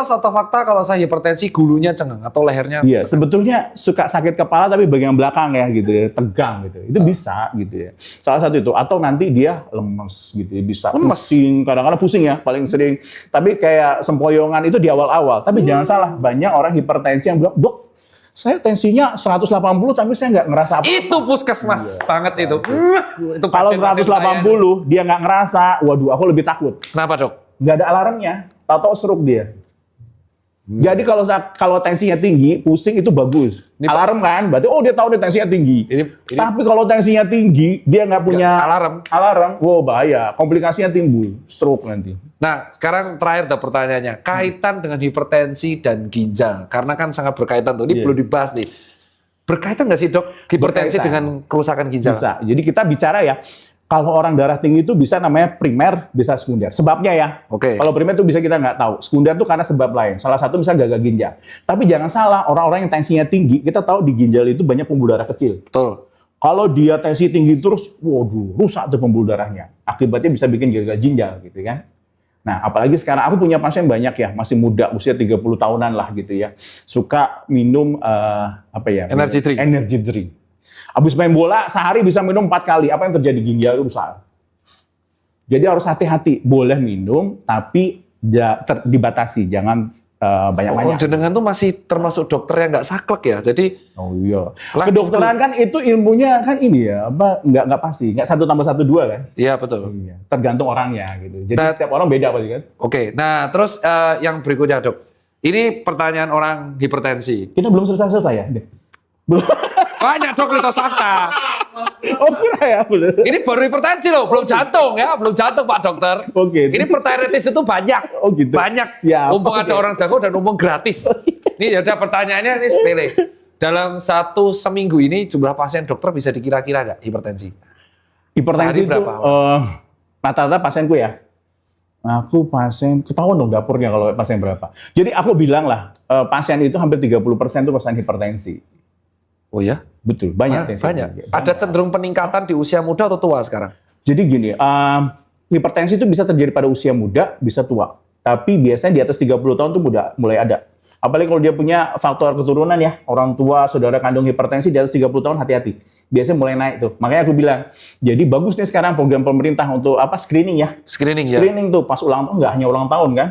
Atau fakta kalau saya hipertensi gulunya cengeng atau lehernya? Iya, sebetulnya suka sakit kepala tapi bagian belakang ya gitu ya, tegang gitu. Itu bisa gitu ya. Salah satu itu, atau nanti dia lemes gitu ya, bisa pusing, kadang-kadang pusing ya paling sering. Tapi kayak sempoyongan itu di awal-awal. Tapi jangan salah, banyak orang hipertensi yang bilang, "Dok, saya tensinya 180 tapi saya nggak ngerasa apa-apa." Itu puskesmas banget itu. Itu Kalau pasien-pasien 180 dia nggak ngerasa, waduh aku lebih takut. Kenapa, Dok? Nggak ada alarmnya, tahu-tahu stroke dia. Jadi kalau tensinya tinggi, pusing itu bagus. Alarm kan, berarti dia tahu dia tensinya tinggi. Tapi kalau tensinya tinggi, dia nggak punya alarm, wow bahaya, komplikasinya timbul, stroke nanti. Nah, sekarang terakhir pertanyaannya, kaitan dengan hipertensi dan ginjal, karena kan sangat berkaitan tuh. Ini perlu dibahas nih. Berkaitan nggak sih, Dok, hipertensi dengan kerusakan ginjal? Bisa. Jadi kita bicara ya. Kalau orang darah tinggi itu bisa namanya primer, bisa sekunder. Sebabnya ya. Kalau primer itu bisa kita nggak tahu. Sekunder itu karena sebab lain. Salah satu misalnya gagal ginjal. Tapi jangan salah, orang-orang yang tensinya tinggi, kita tahu di ginjal itu banyak pembuluh darah kecil. Betul. Kalau dia tensi tinggi terus, waduh, rusak tuh pembuluh darahnya. Akibatnya bisa bikin gagal ginjal gitu kan. Nah, apalagi sekarang aku punya pasien banyak ya, masih muda, usia 30 tahunan lah gitu ya. Suka minum energy drink. Energy drink. Habis main bola, sehari bisa minum 4 kali. Apa yang terjadi? Ginjal rusak. Jadi harus hati-hati. Boleh minum, tapi dibatasi. Jangan banyak-banyak. Jenengan tuh masih termasuk dokter yang nggak saklek ya? Jadi, iya. Kedokteran kan itu ilmunya kan ini ya, nggak pasti. Nggak 1 tambah 1 2 kan? Iya, betul. Iya. Tergantung orangnya gitu. Jadi setiap orang beda pasti kan? Oke, nah terus yang berikutnya, Dok. Ini pertanyaan orang hipertensi. Kita belum selesai ya? Belum. Banyak, Dok, itu fakta. Oh, kira ya, bener. Ini baru hipertensi loh, belum jantung ya, belum jantung Pak Dokter. Oke. Ini pertanyaan itu banyak. Oh gitu. Banyak. Siap. Mumpung ada orang jago dan umum gratis. Ini ya udah pertanyaannya ini sepele. Dalam seminggu ini jumlah pasien dokter bisa dikira-kira nggak hipertensi? Hipertensi itu berapa? Rata-rata pasienku ya. Aku pasien, ketahuan dong dapurnya kalau pasien berapa. Jadi aku bilang lah, pasien itu hampir 30% itu pasien hipertensi. Oh ya? Betul, banyak. Banyak. Ada cenderung peningkatan di usia muda atau tua sekarang? Jadi gini, hipertensi itu bisa terjadi pada usia muda, bisa tua. Tapi biasanya di atas 30 tahun itu mulai ada. Apalagi kalau dia punya faktor keturunan ya, orang tua, saudara kandung hipertensi di atas 30 tahun, hati-hati. Biasanya mulai naik tuh. Makanya aku bilang, jadi bagus nih sekarang program pemerintah untuk screening ya. Screening tuh pas ulang tahun, nggak hanya ulang tahun kan.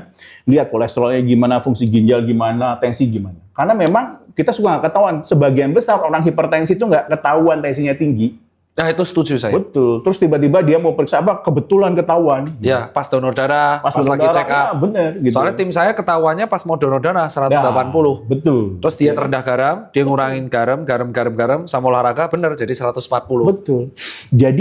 Lihat kolesterolnya gimana, fungsi ginjal gimana, tensi gimana. Karena memang kita suka nggak ketahuan. Sebagian besar orang hipertensi itu nggak ketahuan tensinya tinggi. Nah, itu setuju saya. Betul. Terus tiba-tiba dia mau periksa kebetulan ketahuan. Ya, pas donor darah, pas lagi check up. Ya, bener, gitu. Soalnya tim saya ketahuannya pas mau donor darah 180. Ya, betul. Terus dia terendah garam, dia ngurangin garam, sama olahraga, bener jadi 140. Betul. Jadi